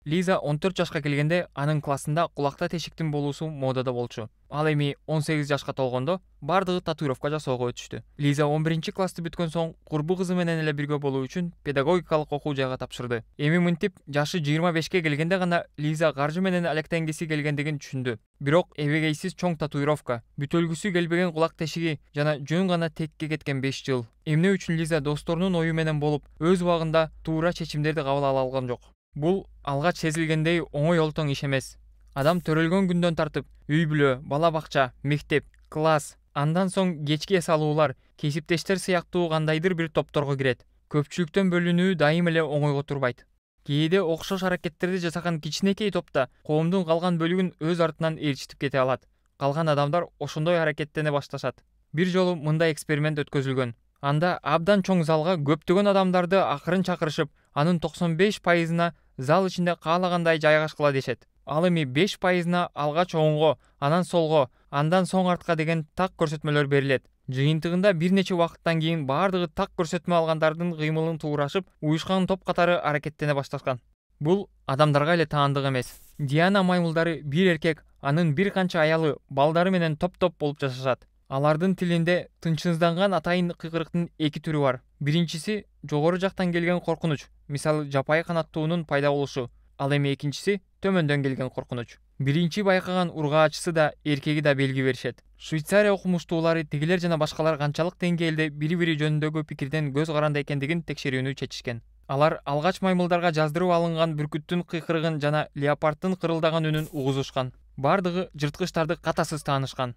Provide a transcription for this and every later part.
Лиза 14 жашка келгенде анын классында кулакта тешиктин болуусу модада болчу. Ал эми 18 жашка толгондо бардыгы татуировка жасоого өтүштү. Лиза 11 классты бүткөн соң курбу кызы менен эле бирге болуу үчүн педагогикалык окуу жайга тапшырды. Эми мынтип жашы 25 келгенде гана Лиза каржы менен алектенгиси келгендигин түшүндү. Бирок эбегейсиз чоң татуировка, бүтөлгүсү келбеген кулак тешиги жана жөн гана текке кеткен 5 жыл. Эмне үчүн Лиза досторунун ою менен болуп, өз убагында туура чечимдерди кабыл ала алган жок? Бул алгач сезилгендей оңой олтоң иш эмес. Адам төрөлгөн күндөн тартып үй бүлө, бала бакча, мектеп, класс, андан соң кечки эс алуулар, кесиптештер сыяктуу кандайдыр бир топторго кирет. Көпчүлүктөн бөлүнүү дайым эле оңойго турбайт. Кээде окшош аракеттерди жасаган кичинекей топта коомдун калган бөлүгүн өз артынан ээрчитип кете алат. Калган адамдар ошондой аракеттене башташат. Бир жолу мындай эксперимент өткөзүлгөн. Анда абдан чоң залга көптөгөн адамдарды акырын чакырышып, анын 95%-на зал ичинде каалагандай жайгашкыла дешет. Ал эми 5%-на алгач оңго, анан солго, андан соң артка деген так көрсөтмөлөр берилет. Жыйынтыгында бир нече убакыттан кийин бардыгы так көрсөтмө алгандардын кыймылын туурашып, уюшкан топ катары аракеттене башташкан. Бул адамдарга эле таандык эмес. Диана маймылдары бир эркек, анын бир канча аялы, балдары менен топ-топ болуп жашашат. Алардын тилинде тынчсызданган атайын кыйкырыктын эки түрү бар. Биринчиси жогору жактан келген коркунуч, мисалы жапайы канаттуунун пайда болушу. Ал эми экинчиси төмөндөн келген коркунуч. Биринчи байкаган ургаачысы да эркеги да белги беришет. Швейцария окумуштуулары тигилер жана башкалар канчалык деңгээлде бири-бири жөнүндөгү пикирден көз каранды экендигин текшерүүнү чечишкен. Алар алгач маймылдарга жаздырып алынган бүркүттүн кыйкырыгын жана леопардтын кырылдаган үнүн угузушкан. Бардыгы жырткычтарды катасыз таанышкан.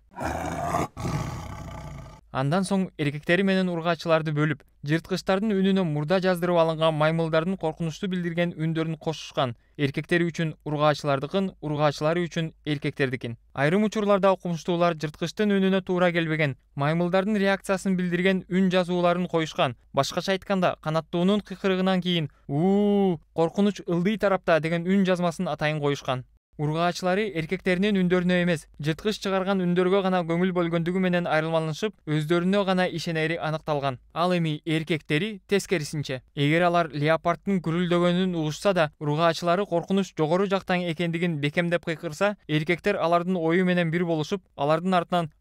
Андан соң эркектери менен ургаачыларды бөлүп, жырткычтардын үнүнө мурда жаздырып алынган маймылдардын коркунучту билдирген үндөрүн кошушкан. Эркектери үчүн ургаачылардыкын, ургаачылары үчүн эркектердикин. Айрым учурларда окумуштуулар жырткычтын үнүнө туура келбеген, маймылдардын реакциясын билдирген үн жазууларын коюшкан. Башкача айтканда, канаттуунун кыйкырыгынан кийин коркунуч ылдый тарапта деген үн жазмасын атайын коюшкан. Ургаачылары эркектеринин үндөрүнө эмес, жырткыч чыгарган үндөргө гана көңүл бөлгөндүгү менен айырмаланышып, өздөрүнө гана ишенери аныкталган. Ал эми эркектери тескерисинче. Эгер алар леопардтын гүрүлдөгөнүн угушса да, ургаачылары коркунуч жогору жактан экендигин бекемдеп кыйкырса, эркектер алардын ою менен бир болушуп, алардын артынан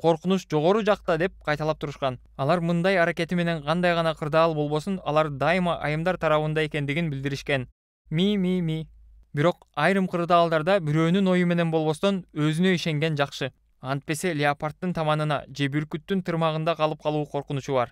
коркунуч жогору жакта деп кайталап турушкан. Алар мындай аракети менен кандай гана кырдаал болбосун, алар дайыма айымдар тарабында экендигин билдиришкен. Ми. Бирок айрым кырдаалдарда бирөөнүн ою менен болбостон өзүнө ишенген жакшы. Антпесе леопардтын таманына же бүркүттүн тырмагында калып калуу коркунучу бар.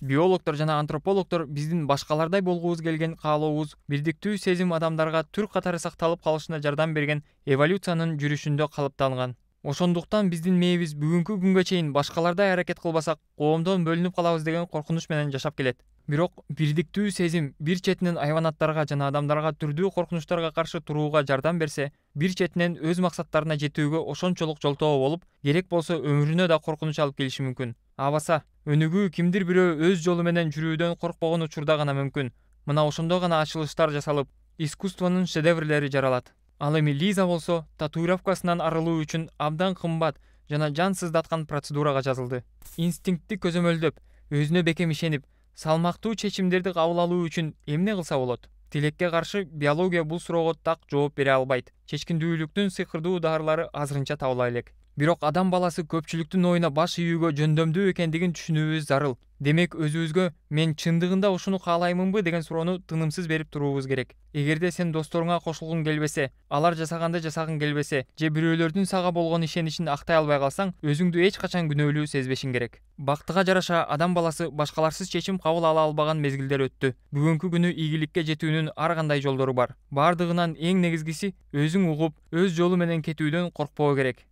Биологдор жана антропологдор биздин башкалардай болгубуз келген каалообуз бирдиктүү сезим адамдарга түр катары сакталып калышына жардам берген эволюциянын жүрүшүндө калыптанган. Ошондуктан биздин мээбиз бүгүнкү күнгө чейин башкалардай аракет кылбасак, коомдон бөлүнүп калабыз деген коркунуч менен жашап келет. Бирок бирдиктүү сезим бир четинен айванаттарга жана адамдарга түрдүү коркунучтарга каршы турууга жардам берсе, бир четинен өз максаттарына жетүүгө ошончолук жолтоо болуп, керек болсо өмүрүнө да коркунуч алып келиши мүмкүн. Абаса, өнүгүү кимдир бирөө өз жолу менен жүрүүдөн коркпогон учурда гана мүмкүн. Мына ошондо гана ачылыштар жасалып, искусствонун шедеврлери жаралат. Ал эми Лиза болсо, татуировкасынан арылуу үчүн абдан кымбат жана жан сыздаткан процедурага жазылды. Инстинкти көзөмөлдөп, өзүнө бекем ишенип, салмактуу чечимдерди кабыл алуу үчүн эмне кылса болот? Тилекке каршы биология бул суроого так жооп бере албайт. Чечкиндүүлүктүн сыйкырдуу дарылары азырынча табыла элек. Бирок адам баласы көпчүлүктүн оюна баш ийүүгө жөндөмдүү экендигин түшүнүүбүз зарыл. Демек өзүбүзгө мен чындыгында ушуну каалаймынбы деген суроону тынымсыз берип туруубуз керек. Эгерде сен досторуңа кошулгуң келбесе, алар жасаганды жасагың келбесе, же бирөөлөрдүн сага болгон ишеничин актай албай калсаң, өзүңдү эч качан күнөөлүү сезбешиң керек. Бактыга жараша адам баласы башкаларсыз чечим кабыл ала албаган мезгилдер өттү. Бүгүнкү күнү ийгиликке жетүүнүн ар кандай жолдору бар. Бардыгынан эң негизгиси өзүң угуп, өз жолу менен кетүүдөн коркпоо керек.